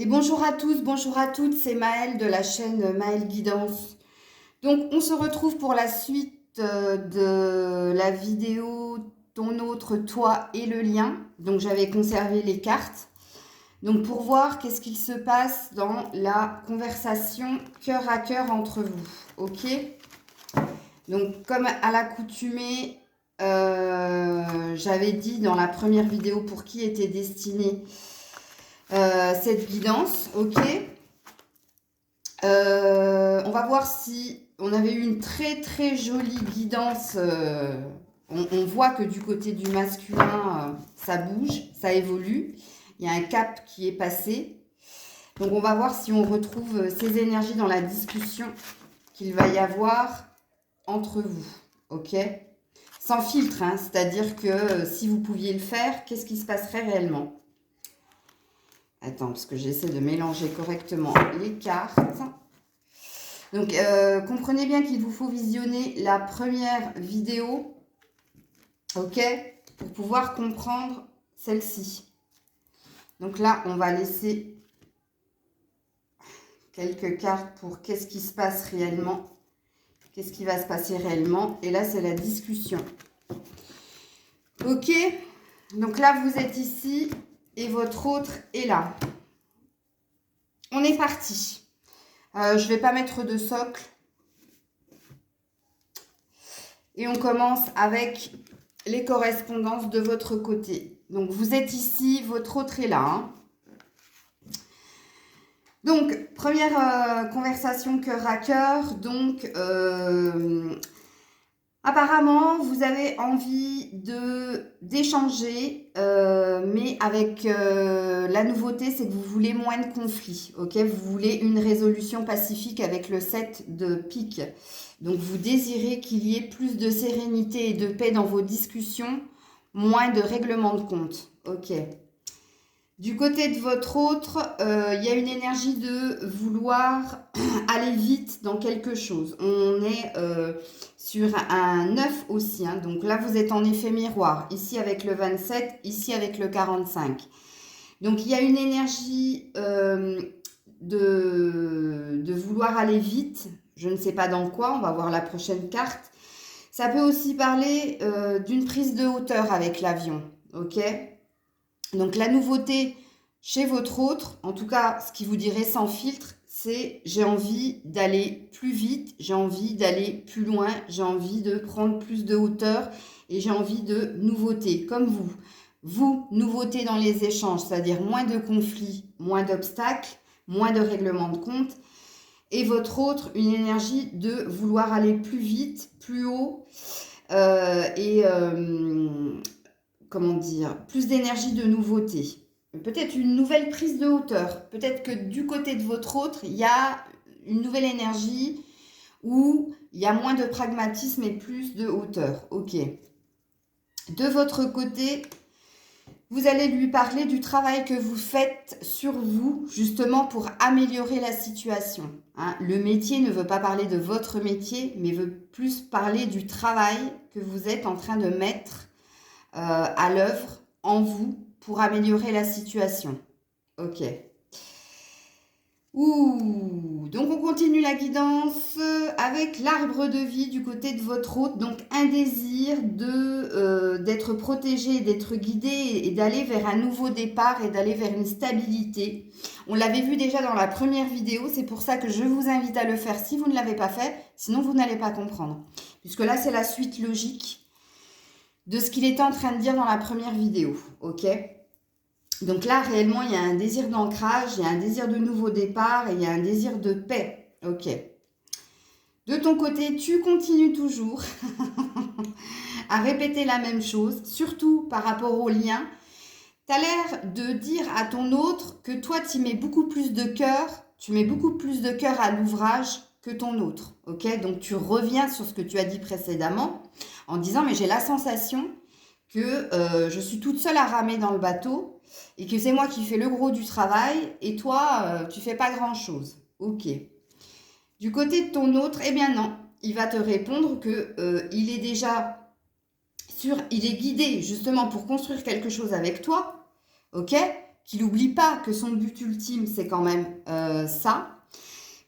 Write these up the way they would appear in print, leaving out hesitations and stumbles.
Et bonjour à tous, bonjour à toutes, c'est Maëlle de la chaîne Maëlle Guidance. Donc on se retrouve pour la suite de la vidéo Ton autre, toi et le lien. Donc j'avais conservé les cartes. Donc pour voir qu'est-ce qu'il se passe dans la conversation cœur à cœur entre vous. Ok? Donc comme à l'accoutumée, j'avais dit dans la première vidéo pour qui était destinée cette guidance, ok. On va voir si on avait eu une très très jolie guidance. On voit que du côté du masculin, ça bouge, ça évolue. Il y a un cap qui est passé. Donc on va voir si on retrouve ces énergies dans la discussion qu'il va y avoir entre vous, ok. Sans filtre, hein, c'est-à-dire que si vous pouviez le faire, qu'est-ce qui se passerait réellement? Attends, parce que j'essaie de mélanger correctement les cartes. Donc, comprenez bien qu'il vous faut visionner la première vidéo, ok, pour pouvoir comprendre celle-ci. Donc là, on va laisser quelques cartes pour qu'est-ce qui se passe réellement, qu'est-ce qui va se passer réellement. Et là, c'est la discussion. Ok, donc là, vous êtes ici. Et votre autre est là. On est parti. Je ne vais pas mettre de socle. Et on commence avec les correspondances de votre côté. Donc, vous êtes ici, votre autre est là. Hein. Donc, première conversation cœur à cœur. Donc, apparemment, vous avez envie d'échanger, mais avec la nouveauté, c'est que vous voulez moins de conflits, ok? Vous voulez une résolution pacifique avec le 7 de pique. Donc, vous désirez qu'il y ait plus de sérénité et de paix dans vos discussions, moins de règlement de compte, ok? Du côté de votre autre, il y a une énergie de vouloir aller vite dans quelque chose. On est sur un 9 aussi. Hein. Donc là, vous êtes en effet miroir. Ici avec le 27, ici avec le 45. Donc il y a une énergie de vouloir aller vite. Je ne sais pas dans quoi. On va voir la prochaine carte. Ça peut aussi parler d'une prise de hauteur avec l'avion. Ok ? Donc la nouveauté chez votre autre, en tout cas ce qui vous dirait sans filtre, c'est j'ai envie d'aller plus vite, j'ai envie d'aller plus loin, j'ai envie de prendre plus de hauteur et j'ai envie de nouveauté, comme vous. Vous, nouveauté dans les échanges, c'est-à-dire moins de conflits, moins d'obstacles, moins de règlements de compte. Et votre autre, une énergie de vouloir aller plus vite, plus haut comment dire, plus d'énergie de nouveauté. Peut-être une nouvelle prise de hauteur. Peut-être que du côté de votre autre, il y a une nouvelle énergie où il y a moins de pragmatisme et plus de hauteur. Ok. De votre côté, vous allez lui parler du travail que vous faites sur vous, justement pour améliorer la situation. Hein. Le métier ne veut pas parler de votre métier, mais veut plus parler du travail que vous êtes en train de mettre à l'œuvre en vous pour améliorer la situation. Ok. Ouh, donc on continue la guidance avec l'arbre de vie du côté de votre hôte. Donc un désir d'être protégé, d'être guidé et d'aller vers un nouveau départ et d'aller vers une stabilité. On l'avait vu déjà dans la première vidéo, c'est pour ça que je vous invite à le faire si vous ne l'avez pas fait, sinon vous n'allez pas comprendre. Puisque là c'est la suite logique de ce qu'il était en train de dire dans la première vidéo, ok? Donc là, réellement, il y a un désir d'ancrage, il y a un désir de nouveau départ et il y a un désir de paix, ok? De ton côté, tu continues toujours à répéter la même chose, surtout par rapport au lien. Tu as l'air de dire à ton autre que toi, tu mets beaucoup plus de cœur, tu mets beaucoup plus de cœur à l'ouvrage que ton autre, ok? Donc, tu reviens sur ce que tu as dit précédemment en disant, mais j'ai la sensation que je suis toute seule à ramer dans le bateau et que c'est moi qui fais le gros du travail et toi, tu fais pas grand-chose. Ok. Du côté de ton autre, eh bien non, il va te répondre que il est déjà il est guidé justement pour construire quelque chose avec toi, ok, qu'il n'oublie pas que son but ultime, c'est quand même ça.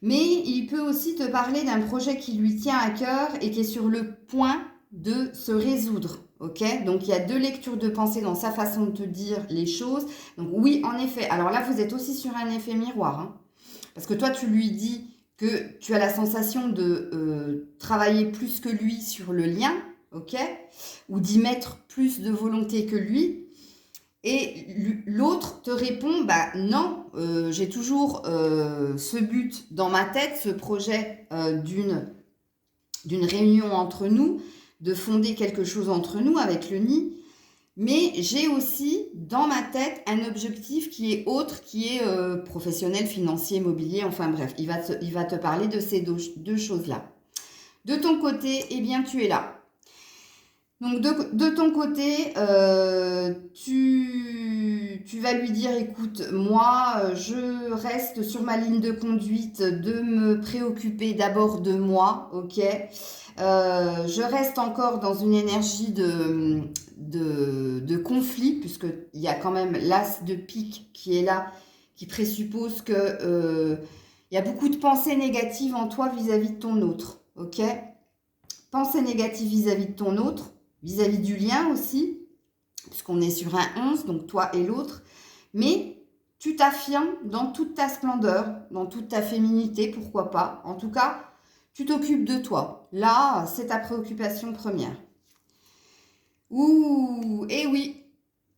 Mais il peut aussi te parler d'un projet qui lui tient à cœur et qui est sur le point de se résoudre. Ok, donc il y a deux lectures de pensée dans sa façon de te dire les choses. Donc oui, en effet. Alors là, vous êtes aussi sur un effet miroir, hein, parce que toi, tu lui dis que tu as la sensation de travailler plus que lui sur le lien, ok, ou d'y mettre plus de volonté que lui. Et l'autre te répond, bah non, j'ai toujours ce but dans ma tête, ce projet d'une réunion entre nous, de fonder quelque chose entre nous avec le nid, mais j'ai aussi dans ma tête un objectif qui est autre, qui est professionnel, financier, immobilier, enfin bref, il va te parler de ces deux choses-là. De ton côté, eh bien tu es là. Donc de ton côté, tu vas lui dire, écoute, moi, je reste sur ma ligne de conduite de me préoccuper d'abord de moi, ok? Je reste encore dans une énergie de conflit, puisqu'il y a quand même l'as de pique qui est là, qui présuppose que il y a beaucoup de pensées négatives en toi vis-à-vis de ton autre, ok? Pensées négatives vis-à-vis de ton autre, vis-à-vis du lien aussi, puisqu'on est sur un 11, donc toi et l'autre, mais tu t'affirmes dans toute ta splendeur, dans toute ta féminité, pourquoi pas. En tout cas, tu t'occupes de toi. Là, c'est ta préoccupation première. Ouh, et oui,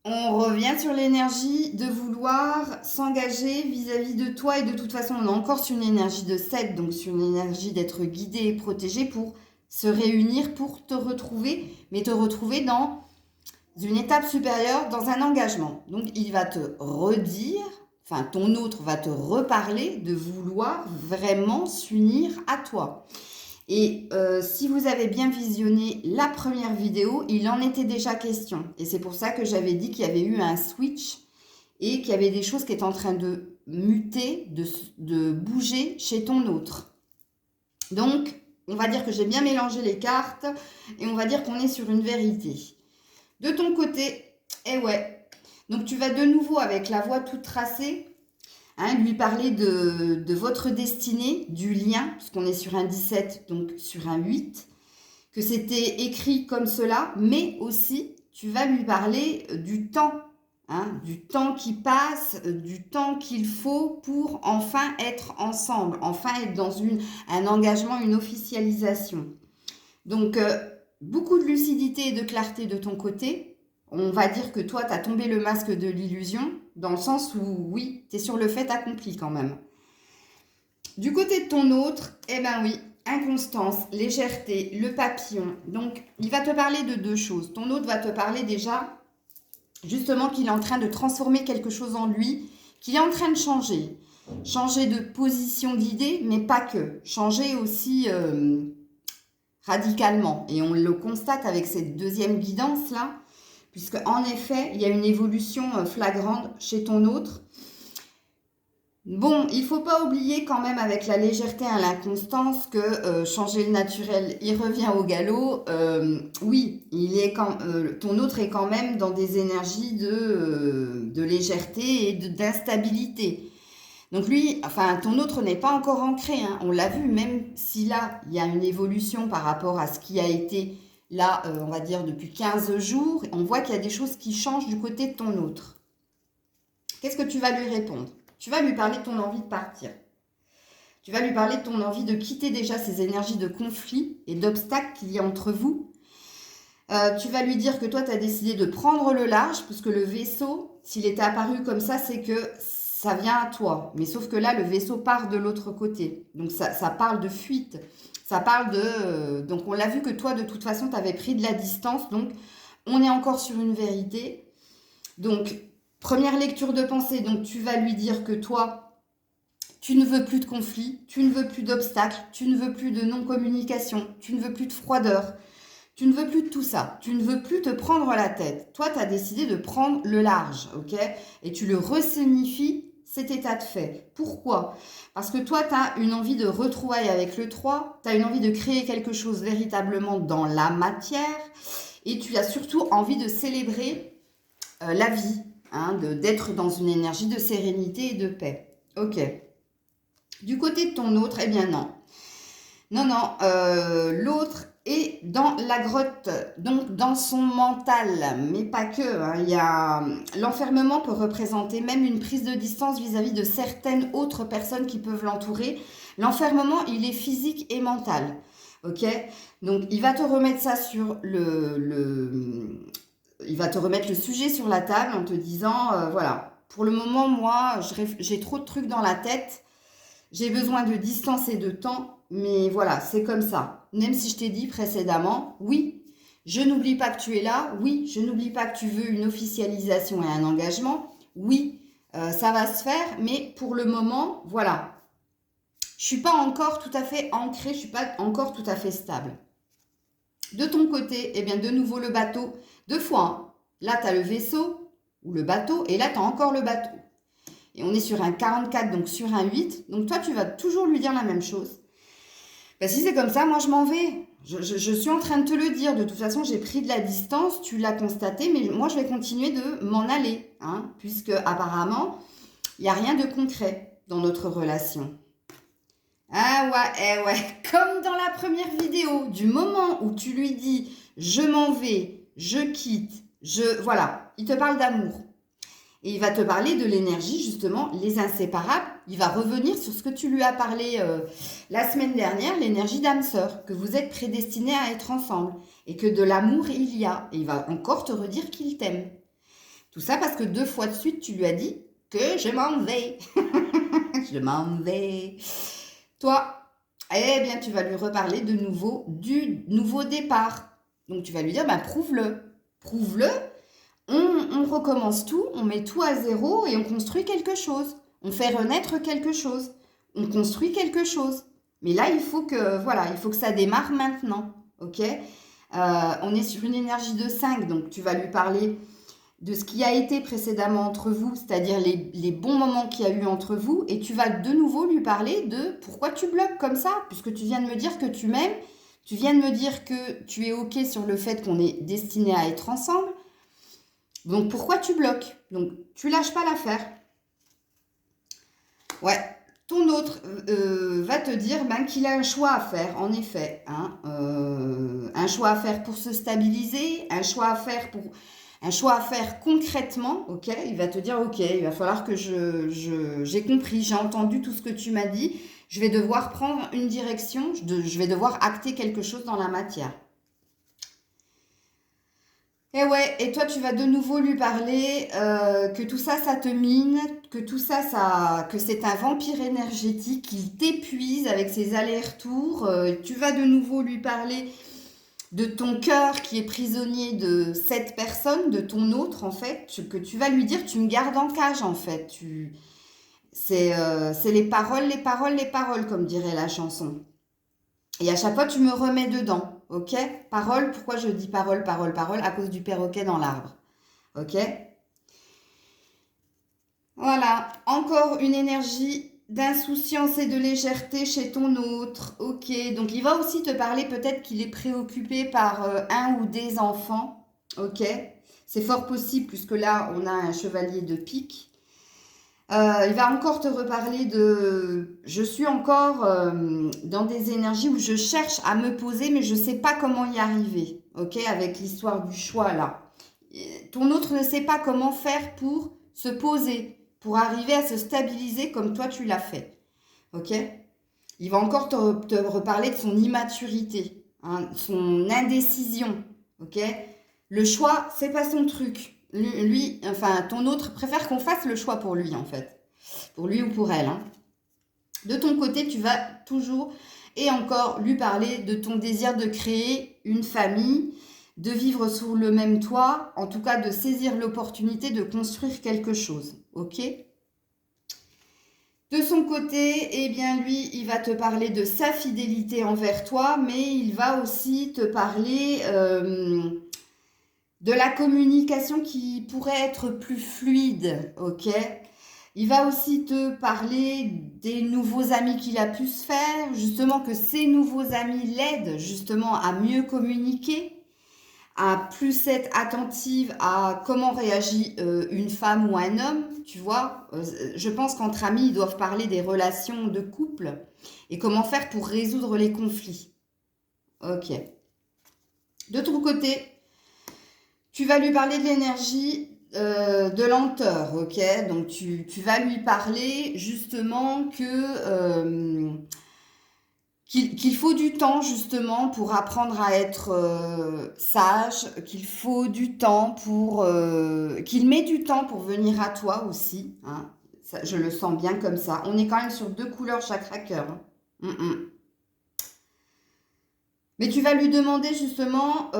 on revient sur l'énergie de vouloir s'engager vis-à-vis de toi, et de toute façon, on est encore sur une énergie de 7, donc sur une énergie d'être guidé et protégé pour se réunir, pour te retrouver, mais te retrouver dans une étape supérieure, dans un engagement. Donc, il va te redire, enfin, ton autre va te reparler de vouloir vraiment s'unir à toi. Et si vous avez bien visionné la première vidéo, il en était déjà question. Et c'est pour ça que j'avais dit qu'il y avait eu un switch et qu'il y avait des choses qui étaient en train de muter, de bouger chez ton autre. Donc, on va dire que j'ai bien mélangé les cartes et on va dire qu'on est sur une vérité. De ton côté, eh ouais, donc tu vas de nouveau avec la voie toute tracée, hein, lui parler de votre destinée, du lien, puisqu'on est sur un 17, donc sur un 8, que c'était écrit comme cela, mais aussi tu vas lui parler du temps, hein, du temps qui passe, du temps qu'il faut pour enfin être ensemble, enfin être dans un engagement, une officialisation. Donc, beaucoup de lucidité et de clarté de ton côté. On va dire que toi, tu as tombé le masque de l'illusion, dans le sens où, oui, tu es sur le fait accompli quand même. Du côté de ton autre, eh ben oui, inconstance, légèreté, le papillon. Donc, il va te parler de deux choses. Ton autre va te parler déjà, justement, qu'il est en train de transformer quelque chose en lui, qu'il est en train de changer. Changer de position d'idée, mais pas que. Changer aussi radicalement. Et on le constate avec cette deuxième guidance-là, puisque en effet, il y a une évolution flagrante chez ton autre. Bon, il ne faut pas oublier quand même avec la légèreté et l'inconstance que changer le naturel, il revient au galop. Oui, ton autre est quand même dans des énergies de légèreté et d'instabilité. Donc lui, enfin ton autre n'est pas encore ancré, hein. On l'a vu, même si là, il y a une évolution par rapport à ce qui a été là, on va dire depuis 15 jours, on voit qu'il y a des choses qui changent du côté de ton autre. Qu'est-ce que tu vas lui répondre? Tu vas lui parler de ton envie de partir. Tu vas lui parler de ton envie de quitter déjà ces énergies de conflit et d'obstacles qu'il y a entre vous. Tu vas lui dire que toi, tu as décidé de prendre le large, puisque le vaisseau, s'il était apparu comme ça, c'est que ça vient à toi. Mais sauf que là, le vaisseau part de l'autre côté. Donc, ça parle de fuite. Ça parle de... donc, on l'a vu que toi, de toute façon, tu avais pris de la distance. Donc, on est encore sur une vérité. Donc, première lecture de pensée. Donc, tu vas lui dire que toi, tu ne veux plus de conflit, tu ne veux plus d'obstacles, tu ne veux plus de non-communication, tu ne veux plus de froideur, tu ne veux plus de tout ça, tu ne veux plus te prendre la tête. Toi, tu as décidé de prendre le large, ok? Et tu le ressignifies cet état de fait. Pourquoi? Parce que toi, tu as une envie de retrouvailles avec le 3, tu as une envie de créer quelque chose véritablement dans la matière, et tu as surtout envie de célébrer la vie. hein, d'être dans une énergie de sérénité et de paix. Ok. Du côté de ton autre, eh bien non. Non, non, l'autre est dans la grotte, donc dans son mental, mais pas que. L'enfermement peut représenter même une prise de distance vis-à-vis de certaines autres personnes qui peuvent l'entourer. L'enfermement, il est physique et mental. Ok? Donc, il va te remettre ça sur il va te remettre le sujet sur la table en te disant, voilà, pour le moment, moi, j'ai trop de trucs dans la tête. J'ai besoin de distance et de temps, mais voilà, c'est comme ça. Même si je t'ai dit précédemment, oui, je n'oublie pas que tu es là, oui, je n'oublie pas que tu veux une officialisation et un engagement, oui, ça va se faire, mais pour le moment, voilà, je suis pas encore tout à fait ancrée, je suis pas encore tout à fait stable. De ton côté, eh bien, de nouveau le bateau, deux fois, hein. Là, tu as le vaisseau ou le bateau, et là, tu as encore le bateau. Et on est sur un 44, donc sur un 8. Donc toi, tu vas toujours lui dire la même chose. Ben, si c'est comme ça, moi, je m'en vais. Je suis en train de te le dire. De toute façon, j'ai pris de la distance, tu l'as constaté, mais moi, je vais continuer de m'en aller. Hein, puisque apparemment, il n'y a rien de concret dans notre relation. Ah ouais, eh ouais. Comme dans la première vidéo, du moment où tu lui dis « je m'en vais, je quitte », voilà, il te parle d'amour. Et il va te parler de l'énergie, justement, les inséparables. Il va revenir sur ce que tu lui as parlé la semaine dernière, l'énergie d'âme sœur, que vous êtes prédestinés à être ensemble et que de l'amour il y a. Et il va encore te redire qu'il t'aime. Tout ça parce que 2 fois de suite, tu lui as dit que je m'en vais. Je m'en vais. Toi, eh bien, tu vas lui reparler de nouveau du nouveau départ. Donc, tu vas lui dire, prouve-le. Prouve-le. On recommence tout, on met tout à zéro et on construit quelque chose. On fait renaître quelque chose. On construit quelque chose. Mais là, il faut que ça démarre maintenant. Ok? On est sur une énergie de 5, donc tu vas lui parler de ce qui a été précédemment entre vous, c'est-à-dire les bons moments qu'il y a eu entre vous, et tu vas de nouveau lui parler de pourquoi tu bloques comme ça, puisque tu viens de me dire que tu m'aimes, tu viens de me dire que tu es ok sur le fait qu'on est destiné à être ensemble. Donc, pourquoi tu bloques? Donc, tu lâches pas l'affaire. Ouais, ton autre va te dire qu'il a un choix à faire, en effet. Hein, un choix à faire pour se stabiliser, un choix à faire concrètement. Ok, il va te dire, ok, il va falloir que j'ai compris, j'ai entendu tout ce que tu m'as dit. Je vais devoir prendre une direction, je vais devoir acter quelque chose dans la matière. Et ouais, et toi, tu vas de nouveau lui parler que tout ça, ça te mine, que tout ça, que c'est un vampire énergétique qui t'épuise avec ses allers-retours. Tu vas de nouveau lui parler de ton cœur qui est prisonnier de cette personne, de ton autre, en fait, que tu vas lui dire, tu me gardes en cage, en fait. C'est les paroles, les paroles, les paroles, comme dirait la chanson. Et à chaque fois, tu me remets dedans, ok? Parole, pourquoi je dis parole, parole, parole? À cause du perroquet dans l'arbre, ok? Voilà, encore une énergie d'insouciance et de légèreté chez ton autre, ok? Donc, il va aussi te parler, peut-être qu'il est préoccupé par un ou des enfants, ok? C'est fort possible, puisque là, on a un chevalier de pique. Il va encore te reparler de... Je suis encore dans des énergies où je cherche à me poser, mais je ne sais pas comment y arriver. Ok, avec l'histoire du choix là. Ton autre ne sait pas comment faire pour se poser, pour arriver à se stabiliser comme toi tu l'as fait. Ok. Il va encore te reparler de son immaturité, hein, son indécision. Ok. Le choix, c'est pas son truc. Lui, enfin, ton autre préfère qu'on fasse le choix pour lui, en fait. Pour lui ou pour elle. Hein. De ton côté, tu vas toujours et encore lui parler de ton désir de créer une famille, de vivre sous le même toit, en tout cas de saisir l'opportunité de construire quelque chose. Ok ? De son côté, eh bien lui, il va te parler de sa fidélité envers toi, mais il va aussi te parler... de la communication qui pourrait être plus fluide, ok? Il va aussi te parler des nouveaux amis qu'il a pu se faire, justement que ces nouveaux amis l'aident justement à mieux communiquer, à plus être attentive à comment réagit une femme ou un homme, tu vois. Je pense qu'entre amis, ils doivent parler des relations de couple et comment faire pour résoudre les conflits. Ok. De ton côté, tu vas lui parler de l'énergie de lenteur, ok? Donc tu vas lui parler justement qu'il faut du temps justement pour apprendre à être sage, qu'il faut du temps qu'il met du temps pour venir à toi aussi, hein. Ça, je le sens bien comme ça. On est quand même sur 2 couleurs chakra cœur, hein. Mais tu vas lui demander justement,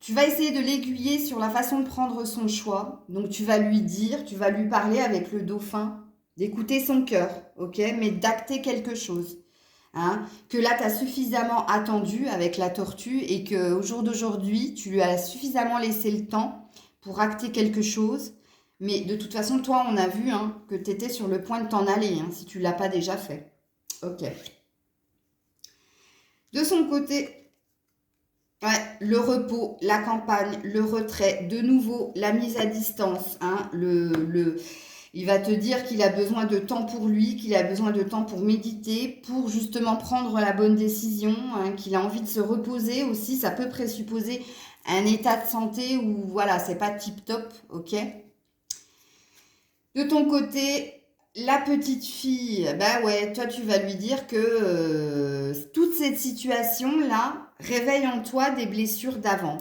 tu vas essayer de l'aiguiller sur la façon de prendre son choix. Donc tu vas lui dire, tu vas lui parler avec le dauphin, d'écouter son cœur, ok? Mais d'acter quelque chose. Hein, que là, tu as suffisamment attendu avec la tortue et qu'au jour d'aujourd'hui, tu lui as suffisamment laissé le temps pour acter quelque chose. Mais de toute façon, toi, on a vu hein, que tu étais sur le point de t'en aller, hein, si tu ne l'as pas déjà fait. Ok. De son côté, ouais, le repos, la campagne, le retrait, de nouveau, la mise à distance, hein, il va te dire qu'il a besoin de temps pour lui, qu'il a besoin de temps pour méditer, pour justement prendre la bonne décision, hein, qu'il a envie de se reposer aussi. Ça peut présupposer un état de santé où, voilà, c'est pas tip-top, ok? De ton côté, la petite fille, bah ouais, toi, tu vas lui dire que toute cette situation-là réveille en toi des blessures d'avant.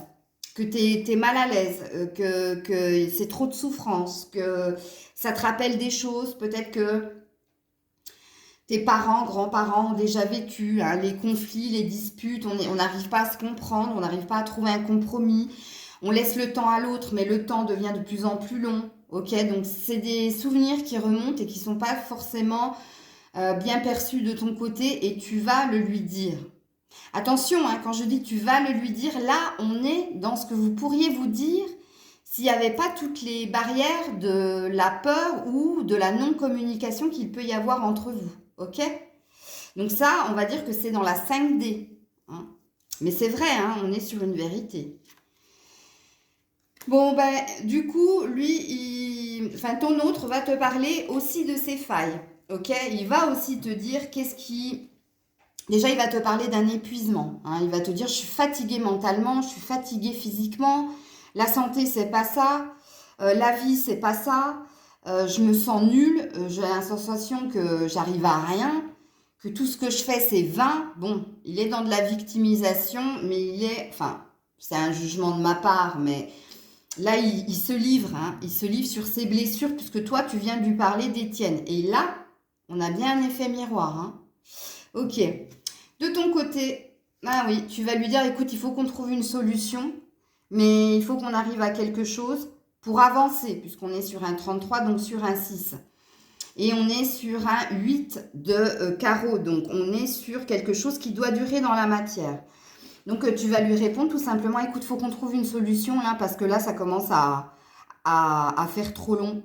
Que tu es mal à l'aise, que c'est trop de souffrance, que ça te rappelle des choses, peut-être que tes parents, grands-parents ont déjà vécu, hein, les conflits, les disputes, on n'arrive pas à se comprendre, on n'arrive pas à trouver un compromis, on laisse le temps à l'autre, mais le temps devient de plus en plus long, ok? Donc c'est des souvenirs qui remontent et qui sont pas forcément bien perçus de ton côté et tu vas le lui dire. Attention, hein, quand je dis tu vas le lui dire, là, on est dans ce que vous pourriez vous dire s'il n'y avait pas toutes les barrières de la peur ou de la non-communication qu'il peut y avoir entre vous. Ok? Donc ça, on va dire que c'est dans la 5D. Hein. Mais c'est vrai, hein, on est sur une vérité. Bon, ben, du coup, lui, enfin, ton autre va te parler aussi de ses failles. Ok? Il va aussi te dire qu'est-ce qui... Déjà, il va te parler d'un épuisement. Hein. Il va te dire, je suis fatiguée mentalement, je suis fatiguée physiquement. La santé, c'est pas ça. La vie, c'est pas ça. Je me sens nulle. J'ai la sensation que j'arrive à rien. Que tout ce que je fais, c'est vain. Bon, il est dans de la victimisation, mais il est... Enfin, c'est un jugement de ma part, mais là, il se livre. Hein. Il se livre sur ses blessures, puisque toi, tu viens de lui parler des tiennes. Et là, on a bien un effet miroir. Hein. Ok. De ton côté, ah oui, tu vas lui dire, écoute, il faut qu'on trouve une solution, mais il faut qu'on arrive à quelque chose pour avancer, puisqu'on est sur un 33, donc sur un 6. Et on est sur un 8 de carreau, donc on est sur quelque chose qui doit durer dans la matière. Donc tu vas lui répondre tout simplement, écoute, il faut qu'on trouve une solution là, parce que là, ça commence à faire trop long.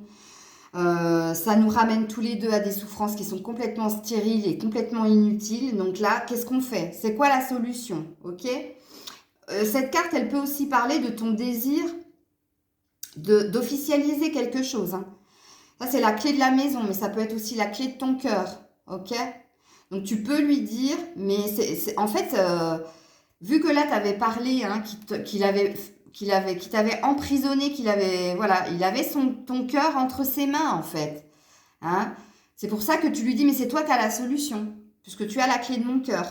Ça nous ramène tous les deux à des souffrances qui sont complètement stériles et complètement inutiles. Donc là, qu'est-ce qu'on fait? C'est quoi la solution? Ok? Cette carte, elle peut aussi parler de ton désir d'officialiser quelque chose. Hein. Ça, c'est la clé de la maison, mais ça peut être aussi la clé de ton cœur. Ok? Donc tu peux lui dire, mais en fait, vu que là, tu avais parlé, hein, qui t'avait emprisonné, voilà, il avait ton cœur entre ses mains, en fait. Hein? C'est pour ça que tu lui dis, mais c'est toi qui as la solution, puisque tu as la clé de mon cœur.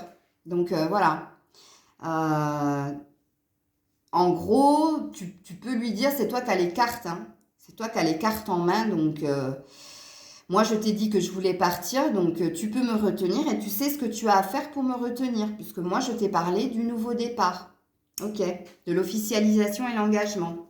Donc, voilà. En gros, tu peux lui dire, c'est toi qui as les cartes. Hein? C'est toi qui as les cartes en main. Donc, moi, je t'ai dit que je voulais partir, donc tu peux me retenir et tu sais ce que tu as à faire pour me retenir, puisque moi, je t'ai parlé du nouveau départ. Ok, de l'officialisation et l'engagement.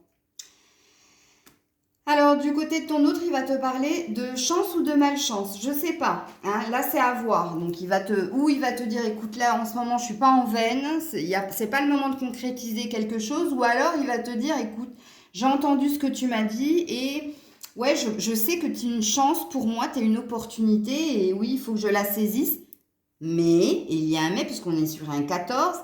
Alors, du côté de ton autre, il va te parler de chance ou de malchance. Je sais pas. Hein, là, c'est à voir. Donc, il va te dire, écoute, là, en ce moment, je suis pas en veine. C'est pas le moment de concrétiser quelque chose. Ou alors, il va te dire, écoute, j'ai entendu ce que tu m'as dit et ouais, je sais que tu es une chance pour moi, tu es une opportunité et oui, il faut que je la saisisse. Mais, il y a un mais, puisqu'on est sur un 14,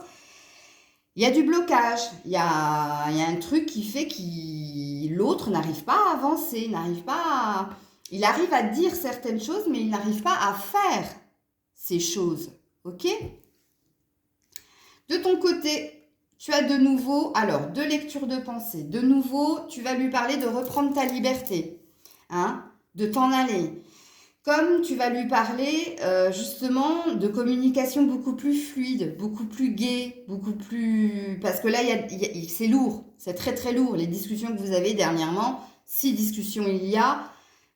Il y a du blocage, il y a un truc qui fait que l'autre n'arrive pas à avancer, n'arrive pas à... Il arrive à dire certaines choses, mais il n'arrive pas à faire ces choses. Ok? De ton côté, tu as de nouveau, alors, deux lectures de pensée. De nouveau, tu vas lui parler de reprendre ta liberté, hein, de t'en aller. Comme tu vas lui parler justement de communication beaucoup plus fluide, beaucoup plus gaie, beaucoup plus... Parce que là, c'est lourd, c'est très très lourd. Les discussions que vous avez dernièrement, si discussions il y a,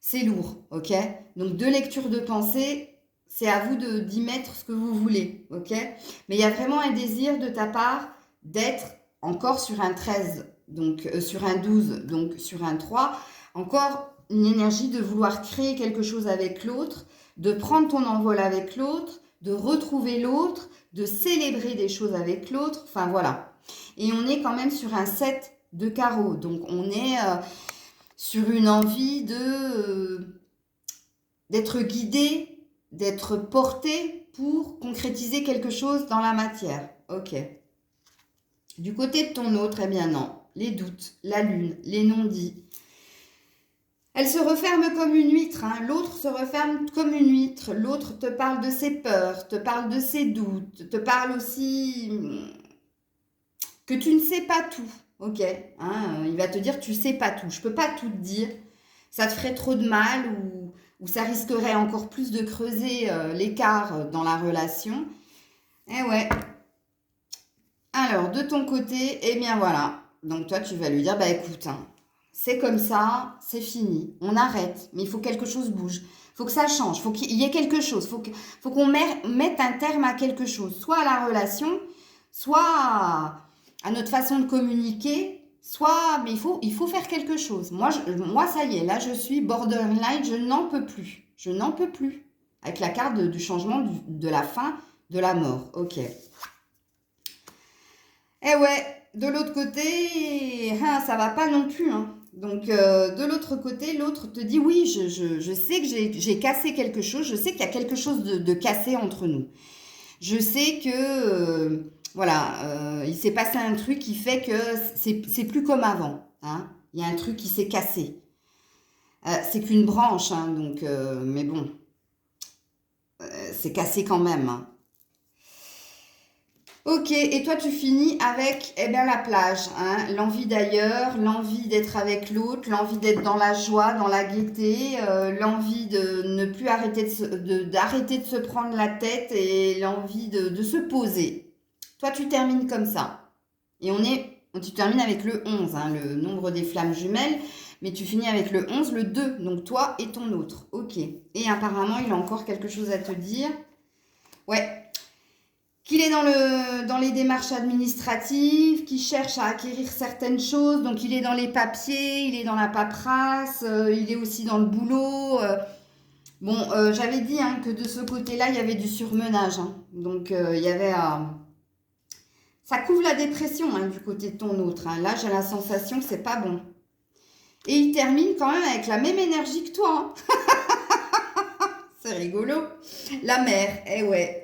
c'est lourd, ok? Donc deux lectures de pensée, c'est à vous d'y mettre ce que vous voulez, ok? Mais il y a vraiment un désir de ta part d'être encore sur un 13, donc sur un 12, donc sur un 3, encore une énergie de vouloir créer quelque chose avec l'autre, de prendre ton envol avec l'autre, de retrouver l'autre, de célébrer des choses avec l'autre, enfin voilà. Et on est quand même sur un 7 de carreau, donc on est sur une envie d'être guidé, d'être porté pour concrétiser quelque chose dans la matière. Ok. Du côté de ton autre, eh bien non. Les doutes, la lune, les non-dits. Elle se referme comme une huître, hein. L'autre se referme comme une huître. L'autre te parle de ses peurs, te parle de ses doutes, te parle aussi que tu ne sais pas tout. Ok, hein, il va te dire tu sais pas tout. Je peux pas tout te dire. Ça te ferait trop de mal ou ça risquerait encore plus de creuser l'écart dans la relation. Eh ouais. Alors, de ton côté, eh bien voilà. Donc toi, tu vas lui dire, bah écoute, hein, c'est comme ça, c'est fini, on arrête, mais il faut que quelque chose bouge, il faut que ça change, il faut qu'il y ait quelque chose, faut qu'on mette un terme à quelque chose, soit à la relation, soit à notre façon de communiquer, soit, mais il faut faire quelque chose. Moi, ça y est, là, je suis borderline, je n'en peux plus, je n'en peux plus. Avec la carte du changement, de la fin, de la mort, ok. Eh ouais, de l'autre côté, hein, ça va pas non plus, hein. Donc, de l'autre côté, l'autre te dit, oui, je sais que j'ai cassé quelque chose, je sais qu'il y a quelque chose de cassé entre nous. Je sais que, voilà, il s'est passé un truc qui fait que c'est plus comme avant, hein. Il y a un truc qui s'est cassé. C'est qu'une branche, hein, donc, mais bon, c'est cassé quand même, hein. Ok, et toi tu finis avec eh bien, la plage, hein, l'envie d'ailleurs, l'envie d'être avec l'autre, l'envie d'être dans la joie, dans la gaieté, l'envie de ne plus arrêter d'arrêter de se prendre la tête et l'envie de se poser. Toi tu termines comme ça. Et tu termines avec le 11, hein, le nombre des flammes jumelles, mais tu finis avec le 11, le 2, donc toi et ton autre. Ok. Et apparemment il a encore quelque chose à te dire. Ouais. Qu'il est dans les démarches administratives, qu'il cherche à acquérir certaines choses, donc il est dans les papiers, il est dans la paperasse, il est aussi dans le boulot. Bon, j'avais dit hein, que de ce côté-là, il y avait du surmenage, hein. Donc il y avait... ça couvre la dépression hein, du côté de ton autre, hein. Là, j'ai la sensation que c'est pas bon. Et il termine quand même avec la même énergie que toi, hein. C'est rigolo. La mère, eh ouais.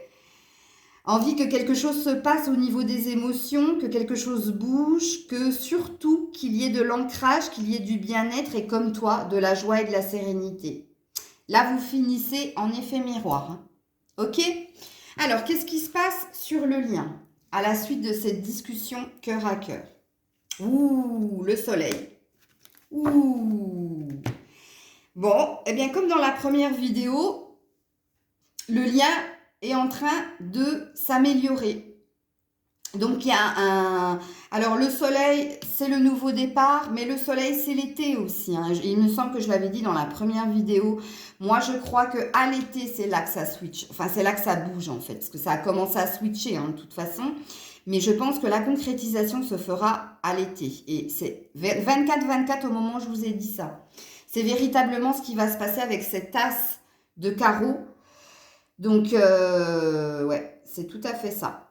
Envie que quelque chose se passe au niveau des émotions, que quelque chose bouge, que surtout qu'il y ait de l'ancrage, qu'il y ait du bien-être et comme toi, de la joie et de la sérénité. Là, vous finissez en effet miroir, hein. Ok? Alors, qu'est-ce qui se passe sur le lien à la suite de cette discussion cœur à cœur? Ouh, le soleil. Ouh. Bon, eh bien, comme dans la première vidéo, le lien est en train de s'améliorer. Donc, il y a un... Alors, le soleil, c'est le nouveau départ, mais le soleil, c'est l'été aussi, hein. Il me semble que je l'avais dit dans la première vidéo. Moi, je crois qu'à l'été, c'est là que ça switch. Enfin, c'est là que ça bouge, en fait, parce que ça a commencé à switcher, hein, de toute façon. Mais je pense que la concrétisation se fera à l'été. Et c'est 24-24 au moment où je vous ai dit ça. C'est véritablement ce qui va se passer avec cette tasse de carreaux. Donc, ouais, c'est tout à fait ça.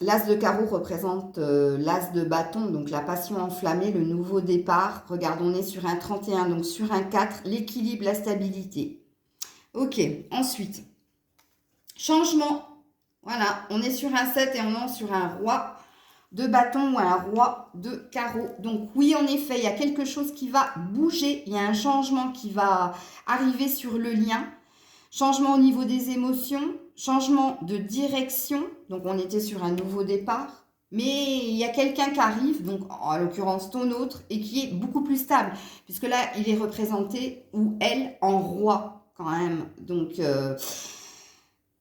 L'as de carreau représente l'as de bâton, donc la passion enflammée, le nouveau départ. Regarde, on est sur un 31, donc sur un 4, l'équilibre, la stabilité. Ok, ensuite, changement. Voilà, on est sur un 7 et on est sur un roi. de bâton ou un roi de carreau. Donc oui, en effet, il y a quelque chose qui va bouger, il y a un changement qui va arriver sur le lien. Changement au niveau des émotions, changement de direction. Donc on était sur un nouveau départ. Mais il y a quelqu'un qui arrive, donc en l'occurrence ton autre, et qui est beaucoup plus stable. Puisque là, il est représenté, ou elle, en roi quand même. Donc,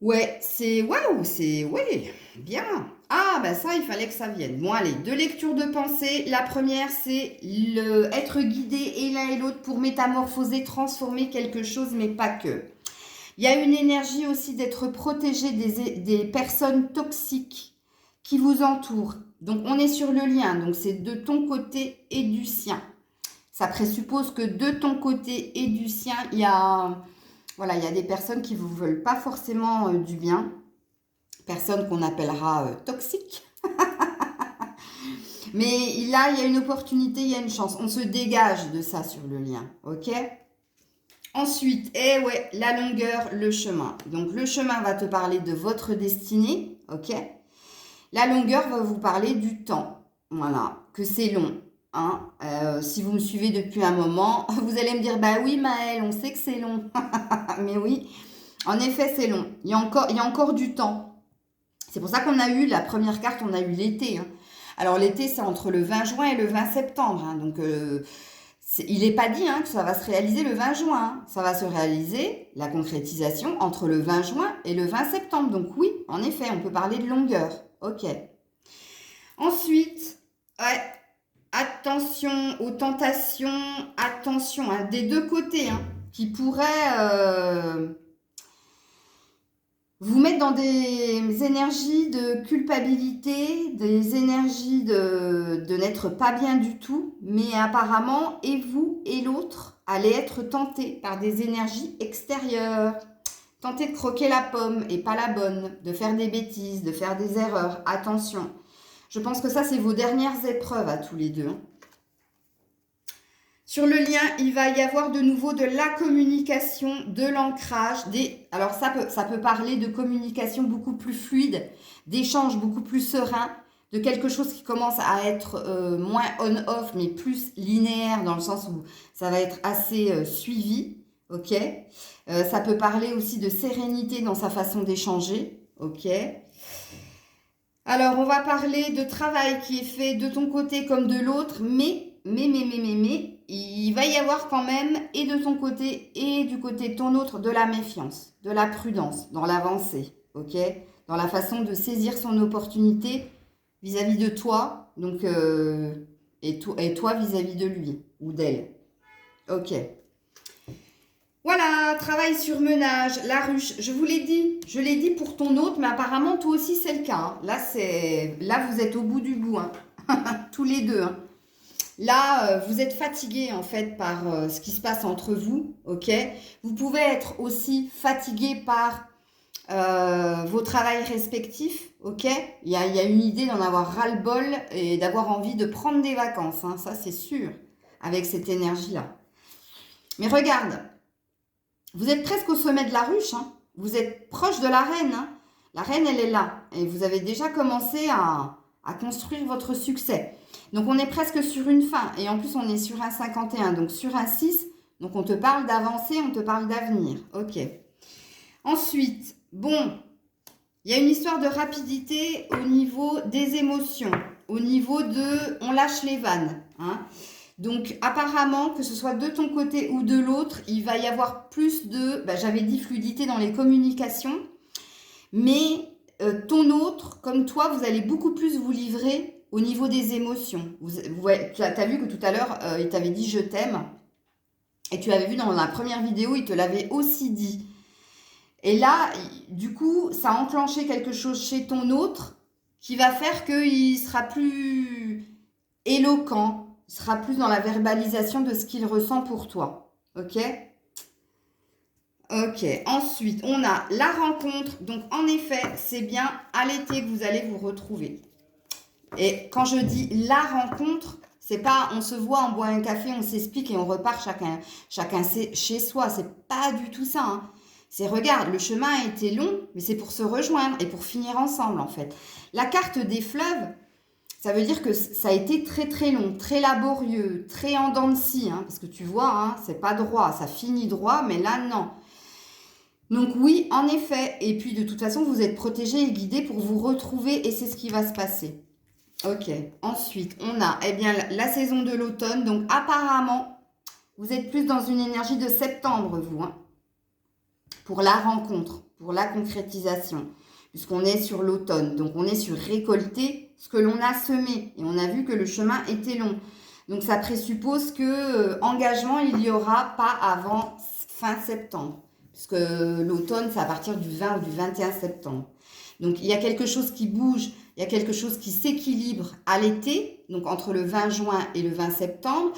ouais, c'est... Waouh, c'est... Ouais, bien. Ah, ben ça, il fallait que ça vienne. Bon, allez, deux lectures de pensée. La première, c'est être guidé et l'un et l'autre pour métamorphoser, transformer quelque chose, mais pas que. Il y a une énergie aussi d'être protégé des personnes toxiques qui vous entourent. Donc, on est sur le lien. Donc, c'est de ton côté et du sien. Ça présuppose que de ton côté et du sien, il y a, voilà, il y a des personnes qui ne vous veulent pas forcément du bien. Personnes qu'on appellera toxiques. Mais là, il y a une opportunité, il y a une chance. On se dégage de ça sur le lien. OK ? Ensuite, ouais, la longueur, le chemin. Donc, le chemin va te parler de votre destinée, ok? La longueur va vous parler du temps, voilà, que c'est long. Hein. Si vous me suivez depuis un moment, vous allez me dire, bah oui Maëlle, on sait que c'est long. Mais oui, en effet, c'est long. Il y a encore du temps. C'est pour ça qu'on a eu, la première carte, on a eu l'été. Hein. Alors, l'été, c'est entre le 20 juin et le 20 septembre. Hein, donc... il n'est pas dit que ça va se réaliser le 20 juin. Hein. Ça va se réaliser, la concrétisation, entre le 20 juin et le 20 septembre. Donc oui, en effet, on peut parler de longueur. OK. Ensuite, ouais, attention aux tentations, attention des deux côtés, qui pourraient vous mettre dans des énergies de culpabilité, des énergies de n'être pas bien du tout, mais apparemment, et vous et l'autre allez être tentés par des énergies extérieures. Tenter de croquer la pomme et pas la bonne, de faire des bêtises, de faire des erreurs. Attention. Je pense que ça, c'est vos dernières épreuves à tous les deux. Sur le lien, il va y avoir de nouveau de la communication, de l'ancrage. Alors, ça peut parler de communication beaucoup plus fluide, d'échanges beaucoup plus sereins, de quelque chose qui commence à être moins on-off, mais plus linéaire, dans le sens où ça va être assez suivi. OK. Ça peut parler aussi de sérénité dans sa façon d'échanger. OK. Alors, on va parler de travail qui est fait de ton côté comme de l'autre, mais, il va y avoir quand même, et de ton côté et du côté de ton autre, de la méfiance, de la prudence dans l'avancée, ok? Dans la façon de saisir son opportunité vis-à-vis de toi, donc, et toi vis-à-vis de lui ou d'elle. Ok. Voilà, travail sur menage, la ruche, je l'ai dit pour ton autre, mais apparemment toi aussi c'est le cas. Hein. Là, vous êtes au bout du bout, hein. Tous les deux. Hein. Là, vous êtes fatigué en fait par ce qui se passe entre vous, ok? Vous pouvez être aussi fatigué par vos travails respectifs, ok? Il y a une idée d'en avoir ras-le-bol et d'avoir envie de prendre des vacances, hein, ça c'est sûr, avec cette énergie-là. Mais regarde, vous êtes presque au sommet de la ruche, hein. Vous êtes proche de la reine. Hein. La reine, elle est là. Et vous avez déjà commencé à construire votre succès. Donc, on est presque sur une fin. Et en plus, on est sur un 51, donc sur un 6. Donc, on te parle d'avancée, on te parle d'avenir. OK. Ensuite, bon, il y a une histoire de rapidité au niveau des émotions. Au niveau de... On lâche les vannes. Hein. Donc, apparemment, que ce soit de ton côté ou de l'autre, il va y avoir plus de, j'avais dit fluidité dans les communications, mais ton autre, comme toi, vous allez beaucoup plus vous livrer au niveau des émotions. Tu as vu que tout à l'heure, il t'avait dit « je t'aime » et tu avais vu dans la première vidéo, il te l'avait aussi dit. Et là, du coup, ça a enclenché quelque chose chez ton autre qui va faire qu'il sera plus éloquent. Il sera plus dans la verbalisation de ce qu'il ressent pour toi. OK? Ok. Ensuite, on a la rencontre. Donc, en effet, c'est bien à l'été que vous allez vous retrouver. Et quand je dis la rencontre, c'est pas on se voit, on boit un café, on s'explique et on repart chacun chez soi. C'est pas du tout ça. Hein. C'est regarde, le chemin a été long, mais c'est pour se rejoindre et pour finir ensemble, en fait. La carte des fleuves, Ça veut dire que ça a été très très long, très laborieux, très en dents de scie, hein, parce que tu vois, hein, c'est pas droit, ça finit droit, mais là non. Donc oui, en effet, et puis de toute façon, vous êtes protégé et guidé pour vous retrouver et c'est ce qui va se passer. Ok, ensuite, on a eh bien, la saison de l'automne, donc apparemment, vous êtes plus dans une énergie de septembre, vous, hein, pour la rencontre, pour la concrétisation, puisqu'on est sur l'automne, donc on est sur récolter ce que l'on a semé. Et on a vu que le chemin était long. Donc ça présuppose que engagement, il n'y aura pas avant fin septembre. Puisque l'automne, c'est à partir du 20 ou du 21 septembre. Donc il y a quelque chose qui bouge, il y a quelque chose qui s'équilibre à l'été, donc entre le 20 juin et le 20 septembre.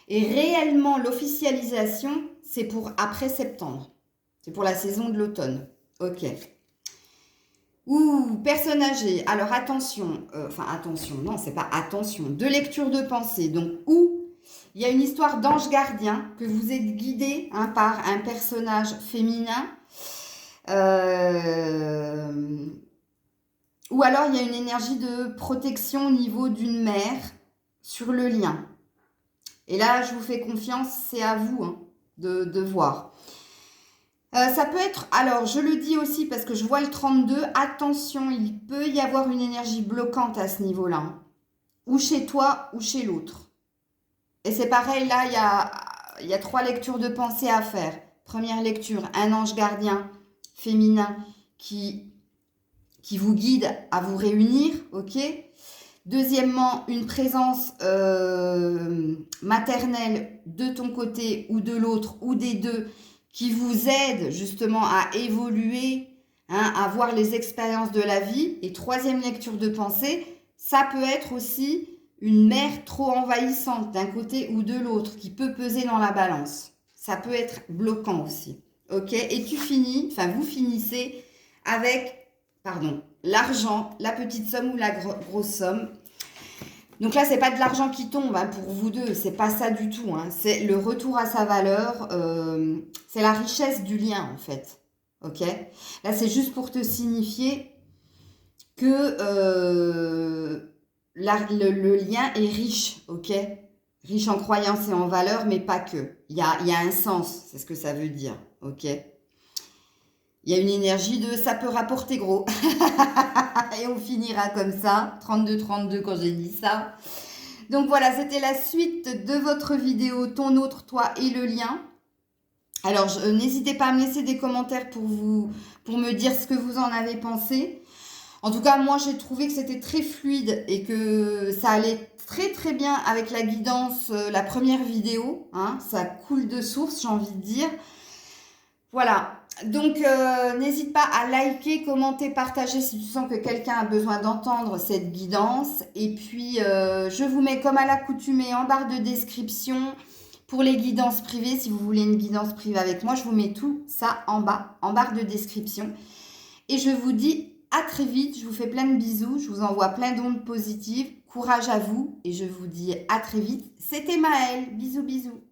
Et réellement, l'officialisation, c'est pour après septembre. C'est pour la saison de l'automne. Ok. Ouh, personne âgée. Alors attention, attention, non, c'est pas attention. De lecture de pensée. Donc, il y a une histoire d'ange gardien, que vous êtes guidé hein, par un personnage féminin. Ou alors, il y a une énergie de protection au niveau d'une mère sur le lien. Et là, je vous fais confiance, c'est à vous hein, de voir. Ça peut être, alors je le dis aussi parce que je vois le 32, attention, il peut y avoir une énergie bloquante à ce niveau-là, hein, ou chez toi ou chez l'autre. Et c'est pareil, là, il y a 3 lectures de pensée à faire. Première lecture, un ange gardien féminin qui vous guide à vous réunir, ok ? Deuxièmement, une présence maternelle de ton côté ou de l'autre ou des deux qui vous aide justement à évoluer, hein, à voir les expériences de la vie. Et troisième lecture de pensée, ça peut être aussi une mère trop envahissante d'un côté ou de l'autre qui peut peser dans la balance. Ça peut être bloquant aussi. Ok ? Et vous finissez avec, l'argent, la petite somme ou la grosse somme. Donc là, c'est pas de l'argent qui tombe hein, pour vous deux, c'est pas ça du tout. Hein. C'est le retour à sa valeur, c'est la richesse du lien en fait. Ok ? Là, c'est juste pour te signifier que le lien est riche, ok ? Riche en croyances et en valeurs, mais pas que. Il y a un sens, c'est ce que ça veut dire, ok ? Il y a une énergie de ça peut rapporter gros. Et on finira comme ça, 32-32 quand j'ai dit ça. Donc voilà, c'était la suite de votre vidéo, ton autre, toi et le lien. Alors, n'hésitez pas à me laisser des commentaires pour me dire ce que vous en avez pensé. En tout cas, moi, j'ai trouvé que c'était très fluide et que ça allait très très bien avec la guidance, la première vidéo. Hein, ça coule de source, j'ai envie de dire. Voilà. Donc, n'hésite pas à liker, commenter, partager si tu sens que quelqu'un a besoin d'entendre cette guidance. Et puis, je vous mets comme à l'accoutumée en barre de description pour les guidances privées. Si vous voulez une guidance privée avec moi, je vous mets tout ça en bas, en barre de description. Et je vous dis à très vite. Je vous fais plein de bisous. Je vous envoie plein d'ondes positives. Courage à vous. Et je vous dis à très vite. C'était Maëlle. Bisous, bisous.